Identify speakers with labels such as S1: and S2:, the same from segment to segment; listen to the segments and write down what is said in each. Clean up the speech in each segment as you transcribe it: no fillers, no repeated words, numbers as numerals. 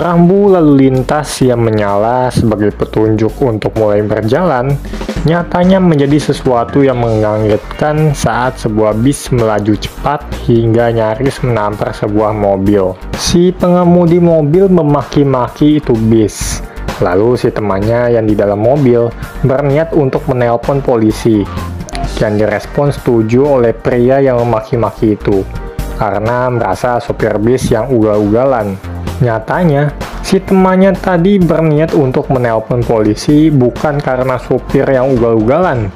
S1: Rambu lalu lintas yang menyala sebagai petunjuk untuk mulai berjalan nyatanya menjadi sesuatu yang mengagetkan saat sebuah bis melaju cepat hingga nyaris menampar sebuah mobil. Si pengemudi mobil memaki-maki itu bis. Lalu si temannya yang di dalam mobil berniat untuk menelpon polisi. Dan direspon setuju oleh pria yang memaki-maki itu karena merasa sopir bis yang ugal-ugalan. Nyatanya, si temannya tadi berniat untuk menelpon polisi bukan karena sopir yang ugal-ugalan,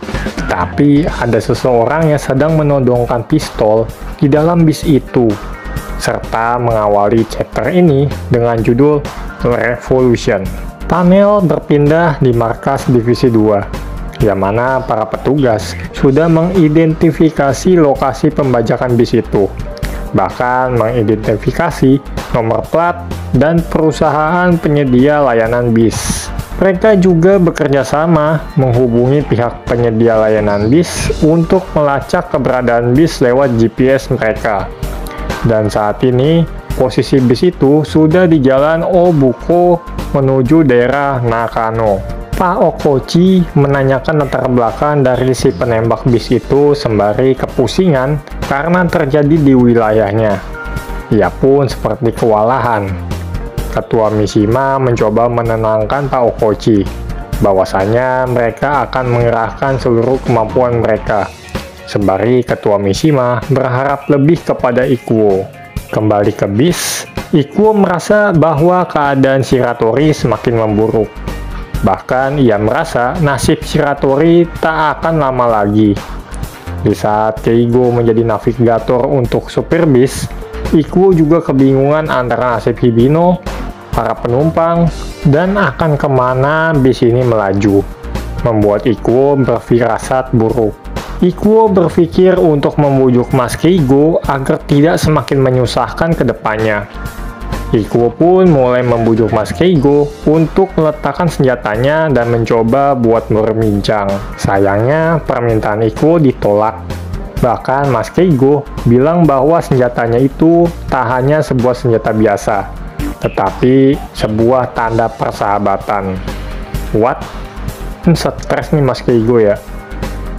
S1: tapi ada seseorang yang sedang menodongkan pistol di dalam bis itu, serta mengawali chapter ini dengan judul Revolution. Panel berpindah di markas Divisi 2, yang mana para petugas sudah mengidentifikasi lokasi pembajakan bis itu, bahkan mengidentifikasi nomor plat dan perusahaan penyedia layanan bis. Mereka juga bekerja sama menghubungi pihak penyedia layanan bis untuk melacak keberadaan bis lewat GPS mereka. Dan saat ini, posisi bis itu sudah di jalan Obuko menuju daerah Nakano. Pak Okochi menanyakan latar belakang dari si penembak bis itu sembari kepusingan karena terjadi di wilayahnya. Ia pun seperti kewalahan. Ketua Mishima mencoba menenangkan Pak Okochi bahwasanya mereka akan mengerahkan seluruh kemampuan mereka. Sembari Ketua Mishima berharap lebih kepada Ikuo. Kembali ke bis, Ikuo merasa bahwa keadaan Shiratori semakin memburuk. Bahkan ia merasa nasib Shiratori tak akan lama lagi. Di saat Keigo menjadi navigator untuk supir bis, Ikuo juga kebingungan antara nasib Hibino, para penumpang, dan akan kemana bis ini melaju, membuat Ikuo berfirasat buruk. Ikuo berpikir untuk membujuk Mas Keigo agar tidak semakin menyusahkan ke depannya. Ikuo pun mulai membujuk Mas Keigo untuk meletakkan senjatanya dan mencoba buat berbincang. Sayangnya, permintaan Ikuo ditolak. Bahkan Mas Keigo bilang bahwa senjatanya itu tak hanya sebuah senjata biasa, tetapi sebuah tanda persahabatan. What? Stres nih Mas Keigo ya.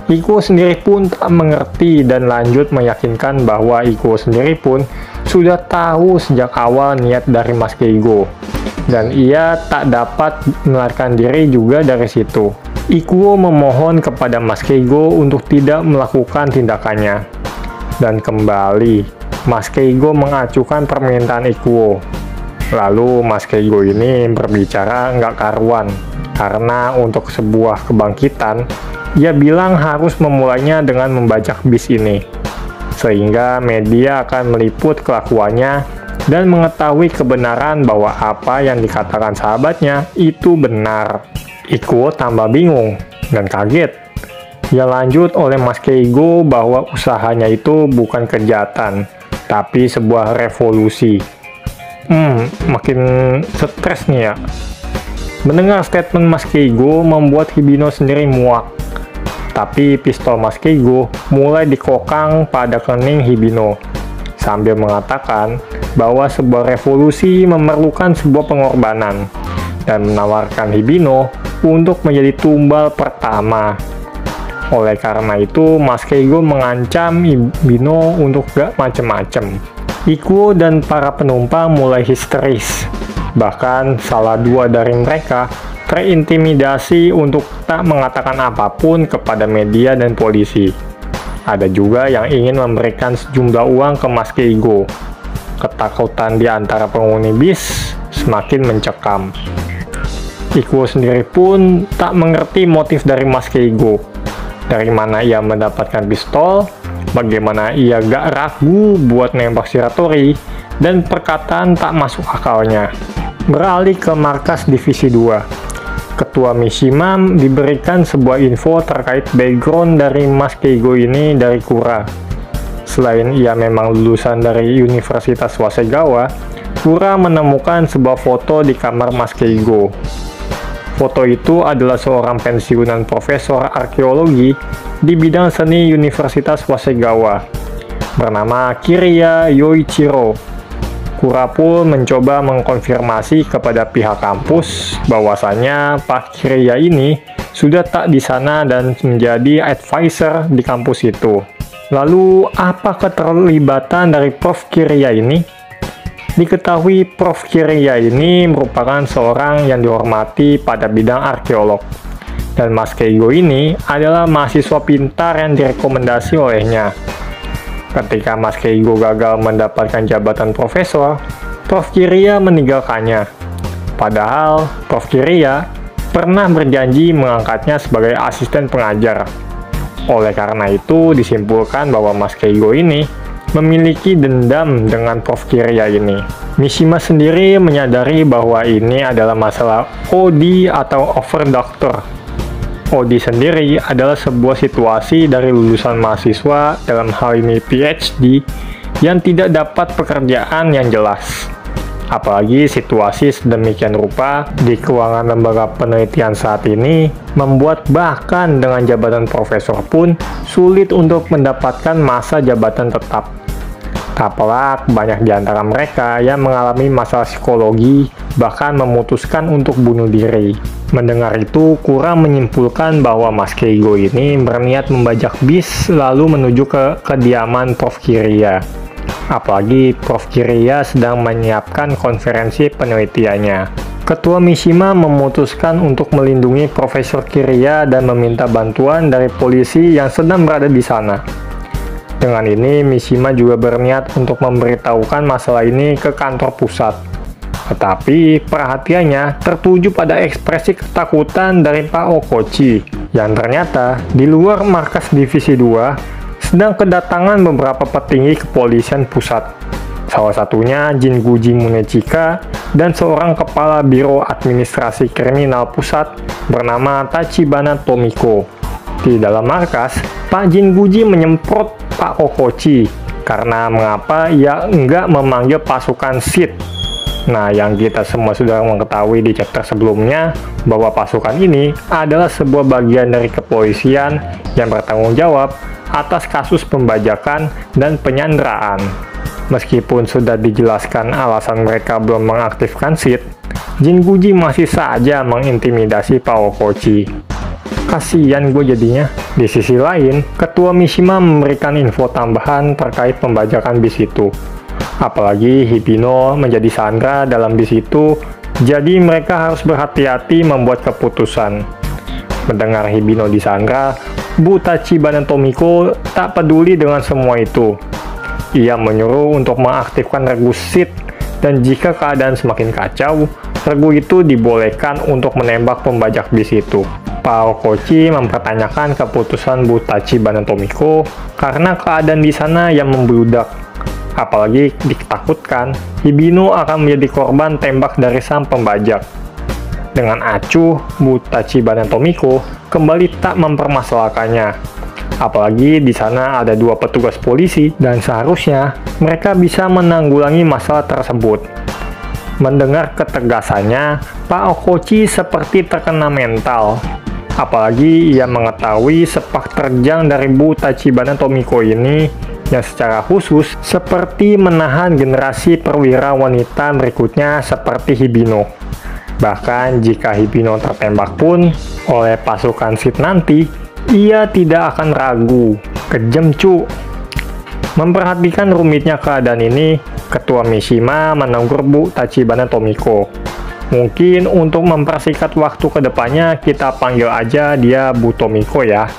S1: Ikuo sendiri pun tak mengerti dan lanjut meyakinkan bahwa Ikuo sendiri pun sudah tahu sejak awal niat dari Mas Keigo, dan ia tak dapat melarikan diri juga dari situ. Ikuo memohon kepada Mas Keigo untuk tidak melakukan tindakannya. Dan kembali, Mas Keigo mengacuhkan permintaan Ikuo. Lalu Mas Keigo ini berbicara nggak karuan, karena untuk sebuah kebangkitan, ia bilang harus memulainya dengan membajak bis ini, sehingga media akan meliput kelakuannya dan mengetahui kebenaran bahwa apa yang dikatakan sahabatnya itu benar. Ikuo tambah bingung dan kaget. Ia lanjut oleh Mas Keigo bahwa usahanya itu bukan kejahatan, tapi sebuah revolusi. Makin stres nih ya. Mendengar statement Mas Keigo membuat Hibino sendiri muak. Tapi pistol Mas Keigo mulai dikokang pada kening Hibino, sambil mengatakan bahwa sebuah revolusi memerlukan sebuah pengorbanan, dan menawarkan Hibino untuk menjadi tumbal pertama. Oleh karena itu, Mas Keigo mengancam Hibino untuk gak macem-macem. Ikuo dan para penumpang mulai histeris. Bahkan salah dua dari mereka terintimidasi untuk tak mengatakan apapun kepada media dan polisi. Ada juga yang ingin memberikan sejumlah uang ke Mas Keigo. Ketakutan di antara penghuni bis semakin mencekam. Ikuo sendiri pun tak mengerti motif dari Mas Keigo. Dari mana ia mendapatkan pistol, bagaimana ia gak ragu buat nembak Shiratori, dan perkataan tak masuk akalnya. Beralih ke markas Divisi 2. Ketua Mishima diberikan sebuah info terkait background dari Mas Keigo ini dari Kura. Selain ia memang lulusan dari Universitas Wasegawa, Kura menemukan sebuah foto di kamar Mas Keigo. Foto itu adalah seorang pensiunan profesor arkeologi di bidang seni Universitas Wasegawa, bernama Kiriya Yoichiro. Kura pun mencoba mengkonfirmasi kepada pihak kampus bahwasannya Pak Kiriya ini sudah tak di sana dan menjadi advisor di kampus itu. Lalu, apa keterlibatan dari Prof. Kiriya ini? Diketahui Prof. Kiriya ini merupakan seorang yang dihormati pada bidang arkeolog. Dan Mas Keigo ini adalah mahasiswa pintar yang direkomendasi olehnya. Ketika Mas Keigo gagal mendapatkan jabatan profesor, Prof. Kiriya meninggalkannya. Padahal Prof. Kiriya pernah berjanji mengangkatnya sebagai asisten pengajar. Oleh karena itu, disimpulkan bahwa Mas Keigo ini memiliki dendam dengan Prof. Kiriya ini. Mishima sendiri menyadari bahwa ini adalah masalah OD atau over doctor. OD sendiri adalah sebuah situasi dari lulusan mahasiswa, dalam hal ini PhD, yang tidak dapat pekerjaan yang jelas. Apalagi situasi sedemikian rupa di keuangan lembaga penelitian saat ini membuat bahkan dengan jabatan profesor pun sulit untuk mendapatkan masa jabatan tetap. Apalagi banyak di antara mereka yang mengalami masalah psikologi, bahkan memutuskan untuk bunuh diri. Mendengar itu, Kura menyimpulkan bahwa Mas Keigo ini berniat membajak bis lalu menuju ke kediaman Prof. Kiriya. Apalagi Prof. Kiriya sedang menyiapkan konferensi penelitiannya. Ketua Mishima memutuskan untuk melindungi Profesor Kiriya dan meminta bantuan dari polisi yang sedang berada di sana. Dengan ini, Mishima juga berniat untuk memberitahukan masalah ini ke kantor pusat. Tetapi, perhatiannya tertuju pada ekspresi ketakutan dari Pak Okochi, yang ternyata di luar markas Divisi 2 sedang kedatangan beberapa petinggi kepolisian pusat. Salah satunya Jinguji Munechika dan seorang kepala Biro Administrasi Kriminal Pusat bernama Tachibana Tomiko. Di dalam markas, Pak Jinguji menyemprot Pak Okochi karena mengapa ia enggak memanggil pasukan SID. Nah, yang kita semua sudah mengetahui di chapter sebelumnya bahwa pasukan ini adalah sebuah bagian dari kepolisian yang bertanggung jawab atas kasus pembajakan dan penyanderaan. Meskipun sudah dijelaskan alasan mereka belum mengaktifkan SID, Jinguji masih saja mengintimidasi Pak Okochi. Kasian gue jadinya. Di sisi lain, Ketua Mishima memberikan info tambahan terkait pembajakan bis itu. Apalagi Hibino menjadi sandera dalam bis itu, jadi mereka harus berhati-hati membuat keputusan. Mendengar Hibino disandra, Bu Tachibana Tomiko tak peduli dengan semua itu. Ia menyuruh untuk mengaktifkan regu SID, dan jika keadaan semakin kacau, regu itu dibolehkan untuk menembak pembajak bis itu. Pak Okochi mempertanyakan keputusan Bu Tachibana Tomiko karena keadaan di sana yang membludak. Apalagi ditakutkan Hibino akan menjadi korban tembak dari sang pembajak. Dengan acuh, Bu Tachibana Tomiko kembali tak mempermasalahkannya. Apalagi di sana ada dua petugas polisi dan seharusnya mereka bisa menanggulangi masalah tersebut. Mendengar ketegasannya, Pak Okochi seperti terkena mental. Apalagi ia mengetahui sepak terjang dari Bu Tachibana Tomiko ini yang secara khusus seperti menahan generasi perwira wanita berikutnya seperti Hibino. Bahkan jika Hibino tertembak pun oleh pasukan SID nanti, ia tidak akan ragu. Kejam cu. Memperhatikan rumitnya keadaan ini, Ketua Mishima menegur Bu Tachibana Tomiko. Mungkin untuk mempersingkat waktu ke depannya, kita panggil aja dia Bu Tomiko ya.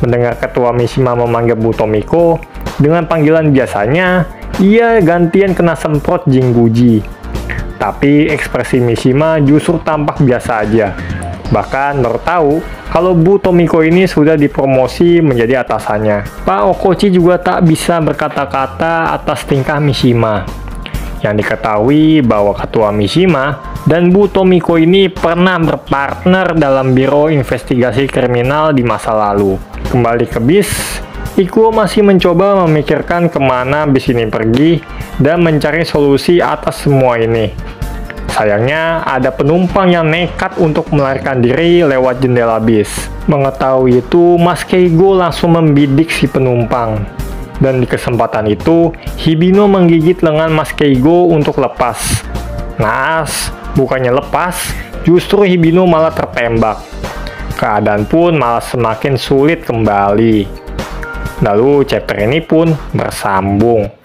S1: Mendengar Ketua Mishima memanggil Bu Tomiko, dengan panggilan biasanya, ia gantian kena semprot Jinguji. Tapi ekspresi Mishima justru tampak biasa aja. Bahkan baru tahu kalau Bu Tomiko ini sudah dipromosi menjadi atasannya. Pak Okochi juga tak bisa berkata-kata atas tingkah Mishima. Yang diketahui bahwa Ketua Mishima dan Bu Tomiko ini pernah berpartner dalam Biro Investigasi Kriminal di masa lalu. Kembali ke bis, Ikuo masih mencoba memikirkan kemana bis ini pergi dan mencari solusi atas semua ini. Sayangnya, ada penumpang yang nekat untuk melarikan diri lewat jendela bis. Mengetahui itu, Mas Keigo langsung membidik si penumpang. Dan di kesempatan itu, Hibino menggigit lengan Mas Keigo untuk lepas. Naas, bukannya lepas, justru Hibino malah tertembak. Keadaan pun malah semakin sulit kembali. Lalu chapter ini pun bersambung.